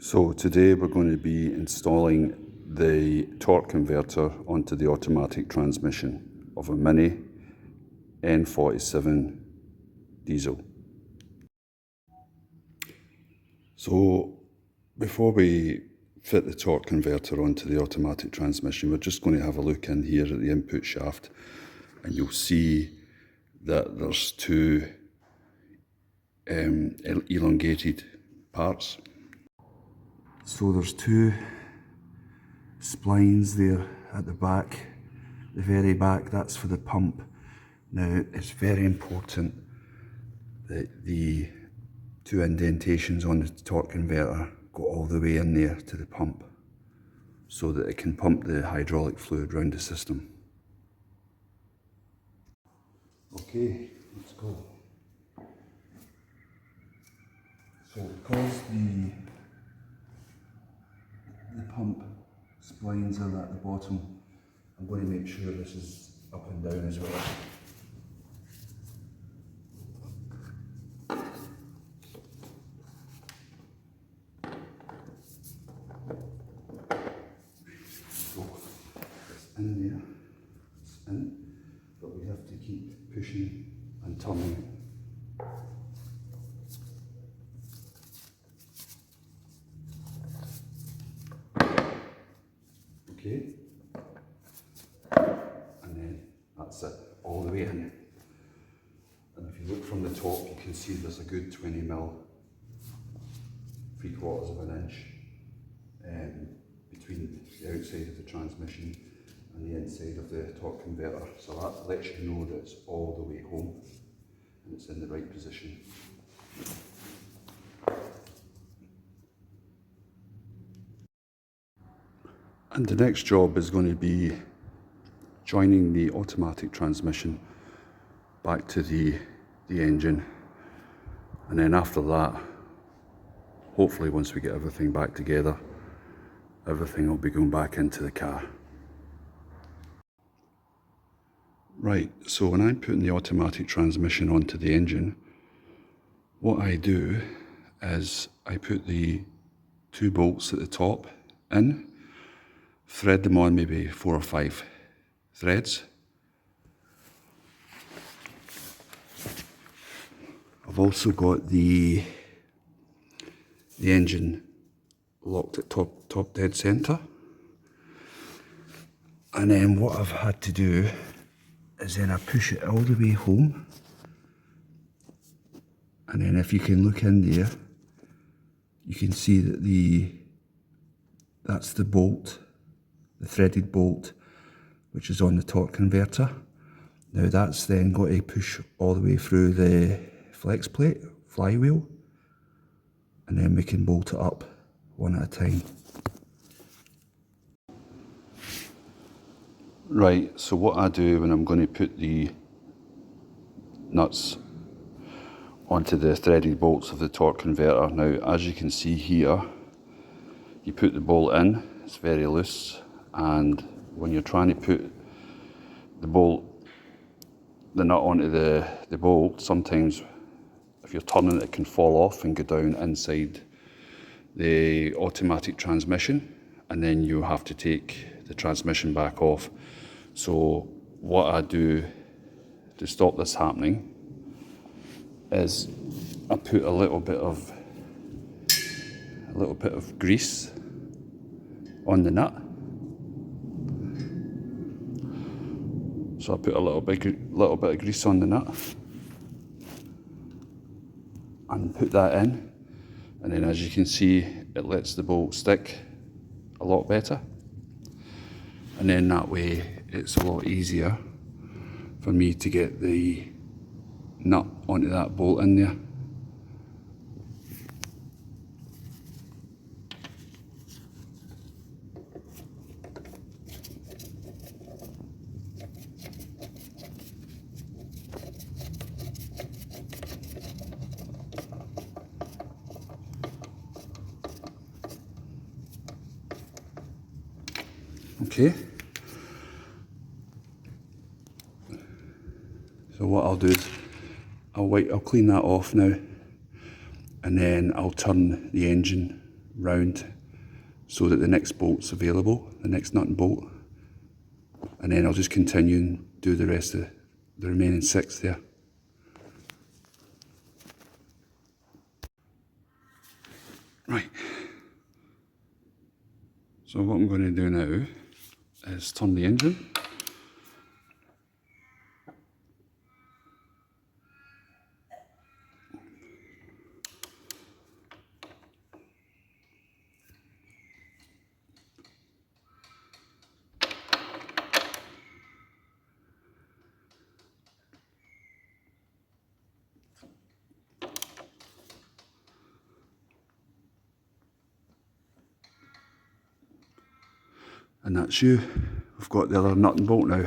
So today we're going to be installing the torque converter onto the automatic transmission of a Mini N47 diesel. So before we fit the torque converter onto the automatic transmission, we're just going to have a look in here at the input shaft, and you'll see that there's two elongated parts. So there's two splines there at the back, the very back, that's for the pump. Now it's very important that the two indentations on the torque converter go all the way in there to the pump so that it can pump the hydraulic fluid around the system. Okay, let's go. So because the pump splines are at the bottom, I'm going to make sure this is up and down as well. So it's in there, it's in, but we have to keep pushing and turning. Okay, and then that's it, all the way in. And if you look from the top, you can see there's a good 20mm, 3/4 of an inch between the outside of the transmission and the inside of the torque converter. So that lets you know that it's all the way home and it's in the right position. And the next job is going to be joining the automatic transmission back to the engine, and then after that, hopefully once we get everything back together, everything will be going back into the car. Right, so when I'm putting the automatic transmission onto the engine, what I do is I put the two bolts at the top in, thread them on maybe 4 or 5 threads. I've also got the engine locked at top dead centre, and then what I've had to do is then I push it all the way home, and then if you can look in there, you can see that that's the bolt, the threaded bolt, which is on the torque converter. Now that's then got to push all the way through the flex plate, flywheel, and then we can bolt it up one at a time. Right, so what I do when I'm going to put the nuts onto the threaded bolts of the torque converter, now as you can see here, you put the bolt in, it's very loose, and when you're trying to put the nut onto the bolt, sometimes if you're turning it can fall off and go down inside the automatic transmission, and then you have to take the transmission back off. So what I do to stop this happening is I put a little bit of grease on the nut. So I put a little bit of grease on the nut and put that in, and then as you can see, it lets the bolt stick a lot better, and then that way it's a lot easier for me to get the nut onto that bolt in there. Okay, so what I'll do is I'll clean that off now, and then I'll turn the engine round so that the next bolt's available, the next nut and bolt. And then I'll just continue and do the rest of the remaining 6 there. Right. So what I'm going to do now is turn the engine. And that's you. We've got the other nut and bolt now.